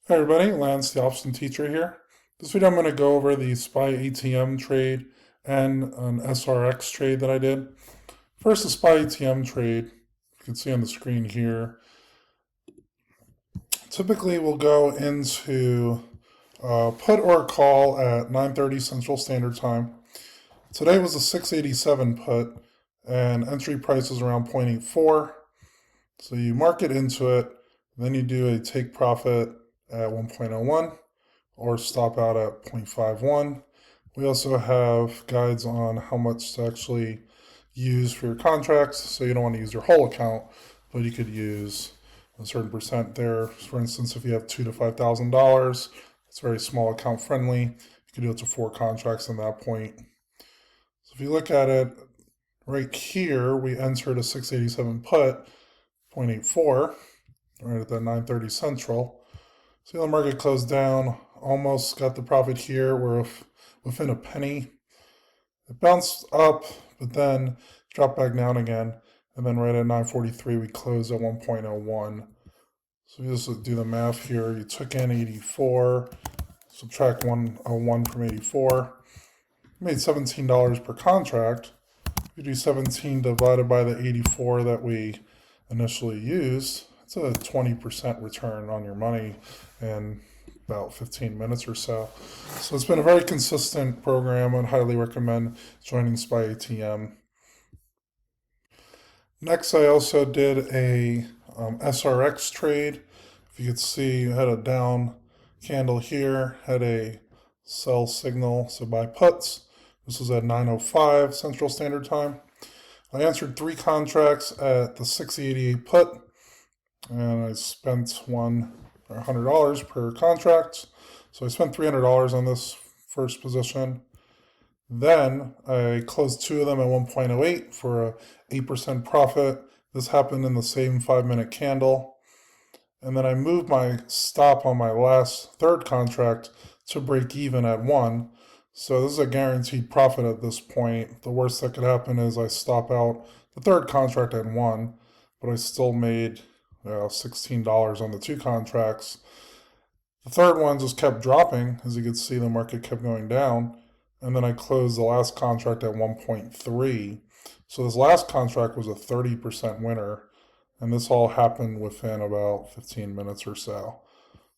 Hi everybody, Lance, the option teacher here. This video I'm going to go over the SPY ATM trade and an SRX trade that I did. First, the SPY ATM trade, you can see on the screen here. Typically, we'll go into put or call at 9:30 Central Standard Time. Today was a 687 put, and entry price is around 0.84. So you mark it into it, then you do a take profit at 1.01 or stop out at 0.51. We also have guides on how much to actually use for your contracts. So you don't want to use your whole account, but you could use a certain percent there. For instance, if you have $2,000 to $5,000, it's very small account friendly. You could do it to 4 contracts at that point. So if you look at it right here, we entered a 687 put, 0.84, right at that 9:30 Central. See, the market closed down, almost got the profit here. We're within a penny. It bounced up, but then dropped back down again. And then right at 9:43, we closed at 1.01. So you just do the math here. You took in 84, subtract 101 from 84. You made $17 per contract. You do 17 divided by the 84 that we initially used. It's a 20% return on your money in about 15 minutes or so. So it's been a very consistent program. I'd highly recommend joining SPY ATM. Next, I also did a SRX trade. If you could see, you had a down candle here, had a sell signal, so buy puts. This was at 9:05 Central Standard Time. I answered 3 contracts at the 688 put, and I spent $100 per contract. So I spent $300 on this first position. Then I closed 2 of them at 1.08 for a 8% profit. This happened in the same 5-minute candle. And then I moved my stop on my last third contract to break even at 1. So this is a guaranteed profit at this point. The worst that could happen is I stop out the third contract at 1, but I still made $16 on the 2 contracts. The third one just kept dropping. As you can see, the market kept going down. And then I closed the last contract at 1.3. So this last contract was a 30% winner. And this all happened within about 15 minutes or so.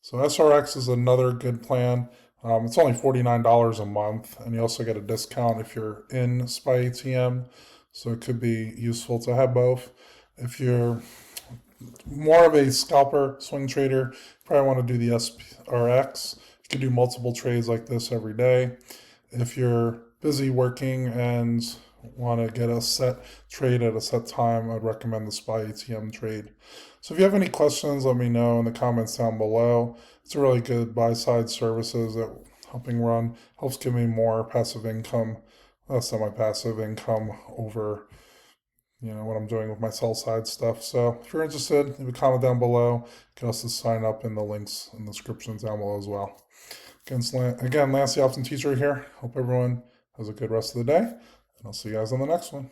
So SRX is another good plan. It's only $49 a month, and you also get a discount if you're in SPY ATM. So it could be useful to have both. If you're more of a scalper, swing trader, you probably want to do the SRX. You can do multiple trades like this every day. If you're busy working and want to get a set trade at a set time, I'd recommend the SPY ATM trade. So if you have any questions, let me know in the comments down below. It's a really good buy-side services that helping run, helps give me more passive income, semi-passive income over what I'm doing with my sell side stuff. So if you're interested, leave a comment down below. You can also sign up in the links in the descriptions down below as well. Again, Lance, the option teacher here. Hope everyone has a good rest of the day, and I'll see you guys on the next one.